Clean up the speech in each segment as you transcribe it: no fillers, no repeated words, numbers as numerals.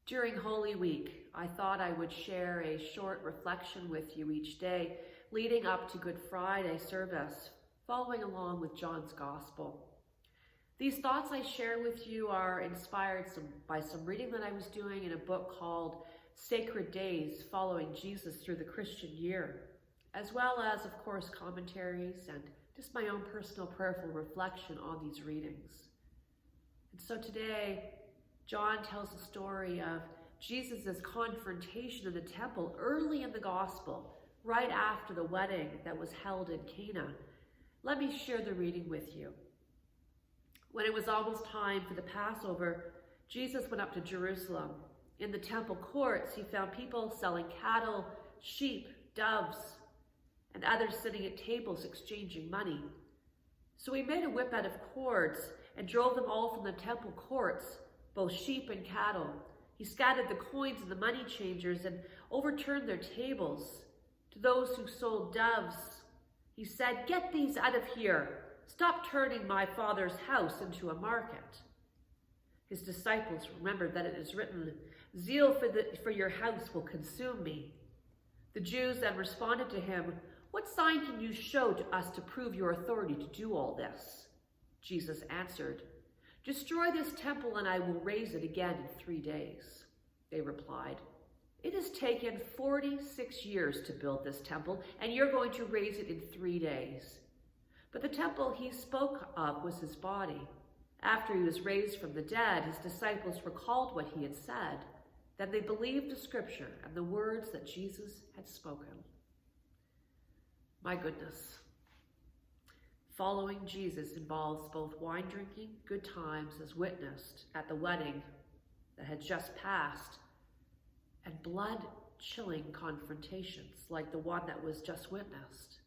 During Holy Week, I thought I would share a short reflection with you each day leading up to Good Friday service, following along with John's Gospel. These thoughts I share with you are inspired by some reading that I was doing in a book called Sacred Days, Following Jesus Through the Christian Year, as well as, of course, commentaries and just my own personal prayerful reflection on these readings. And so today, John tells the story of Jesus' confrontation in the temple early in the gospel, right after the wedding that was held in Cana. Let me share the reading with you. When it was almost time for the Passover, Jesus went up to Jerusalem. In the temple courts, he found people selling cattle, sheep, doves, and others sitting at tables exchanging money. So he made a whip out of cords and drove them all from the temple courts, both sheep and cattle. He scattered the coins of the money changers and overturned their tables. To those who sold doves, he said, "Get these out of here. Stop turning my Father's house into a market." His disciples remembered that it is written, "Zeal for your house will consume me." The Jews then responded to him, "What sign can you show to us to prove your authority to do all this?" Jesus answered, "Destroy this temple and I will raise it again in 3 days." They replied, "It has taken 46 years to build this temple, and you're going to raise it in 3 days." But the temple he spoke of was his body. After he was raised from the dead, his disciples recalled what he had said. Then they believed the scripture and the words that Jesus had spoken. My goodness. Following Jesus involves both wine drinking, good times as witnessed at the wedding that had just passed, and blood-chilling confrontations like the one that was just witnessed.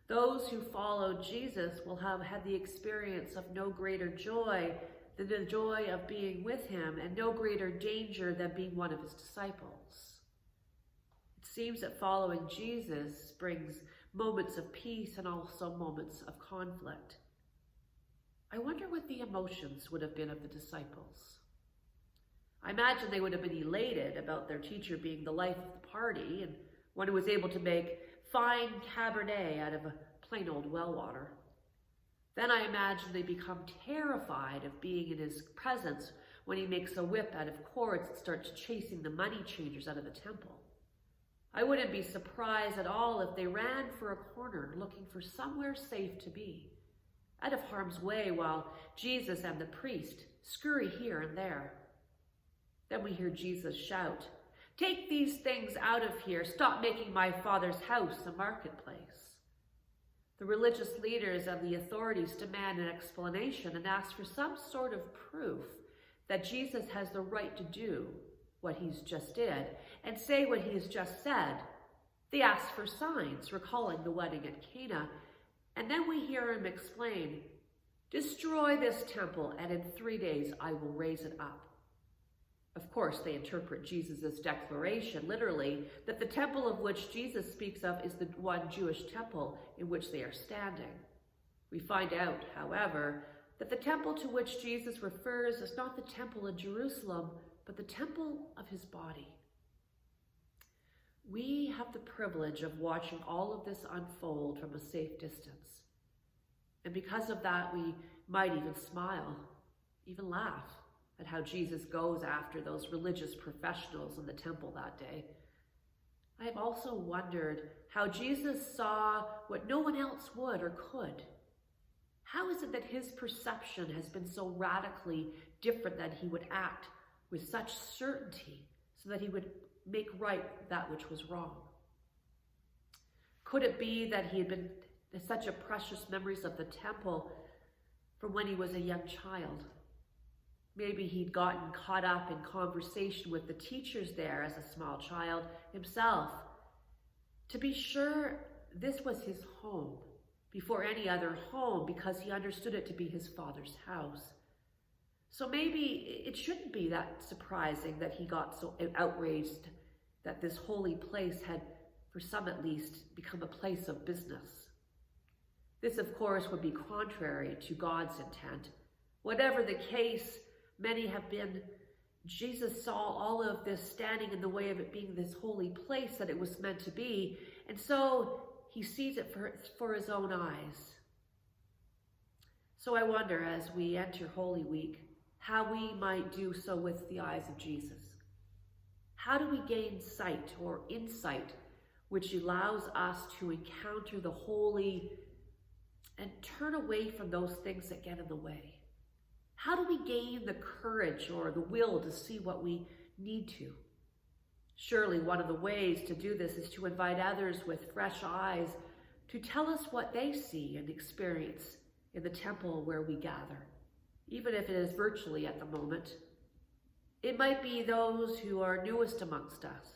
Those who follow Jesus will have had the experience of no greater joy than the joy of being with him, and no greater danger than being one of his disciples. It seems that following Jesus brings moments of peace and also moments of conflict. I wonder what the emotions would have been of the disciples. I imagine they would have been elated about their teacher being the life of the party and one who was able to make fine Cabernet out of a plain old well water. Then I imagine they become terrified of being in his presence when he makes a whip out of cords and starts chasing the money changers out of the temple. I wouldn't be surprised at all if they ran for a corner looking for somewhere safe to be, out of harm's way, while Jesus and the priest scurry here and there. Then we hear Jesus shout, "Take these things out of here. Stop making my Father's house a marketplace." The religious leaders and the authorities demand an explanation and ask for some sort of proof that Jesus has the right to do what he's just did and say what he has just said. They ask for signs, recalling the wedding at Cana, and then we hear him explain, "Destroy this temple, and in 3 days I will raise it up." Of course, they interpret Jesus' declaration literally that the temple of which Jesus speaks of is the one Jewish temple in which they are standing. We find out, however, that the temple to which Jesus refers is not the temple in Jerusalem, but the temple of his body. We have the privilege of watching all of this unfold from a safe distance. And because of that, we might even smile, even laugh at how Jesus goes after those religious professionals in the temple that day. I have also wondered how Jesus saw what no one else would or could. How is it that his perception has been so radically different that he would act with such certainty so that he would make right that which was wrong? Could it be that he had been such a precious memories of the temple from when he was a young child? Maybe he'd gotten caught up in conversation with the teachers there as a small child himself. To be sure, this was his home before any other home because he understood it to be his Father's house. So maybe it shouldn't be that surprising that he got so outraged that this holy place had, for some at least, become a place of business. This, of course, would be contrary to God's intent. Whatever the case, many have been Jesus saw all of this standing in the way of it being this holy place that it was meant to be, and so he sees it for his own eyes. So I wonder, as we enter Holy Week, how we might do so with the eyes of Jesus. How do we gain sight or insight which allows us to encounter the holy and turn away from those things that get in the way? How do we gain the courage or the will to see what we need to? Surely one of the ways to do this is to invite others with fresh eyes to tell us what they see and experience in the temple where we gather, even if it is virtually at the moment. It might be those who are newest amongst us,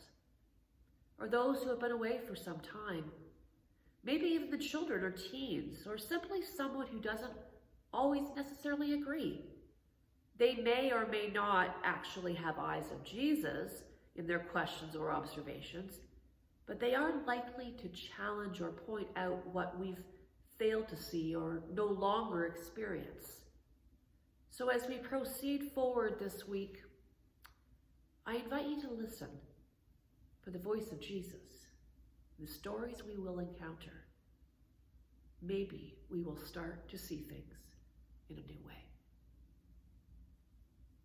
or those who have been away for some time, maybe even the children or teens, or simply someone who doesn't always necessarily agree. They may or may not actually have eyes of Jesus in their questions or observations, but they are likely to challenge or point out what we've failed to see or no longer experience. So as we proceed forward this week, I invite you to listen for the voice of Jesus, the stories we will encounter. Maybe we will start to see things in a new way.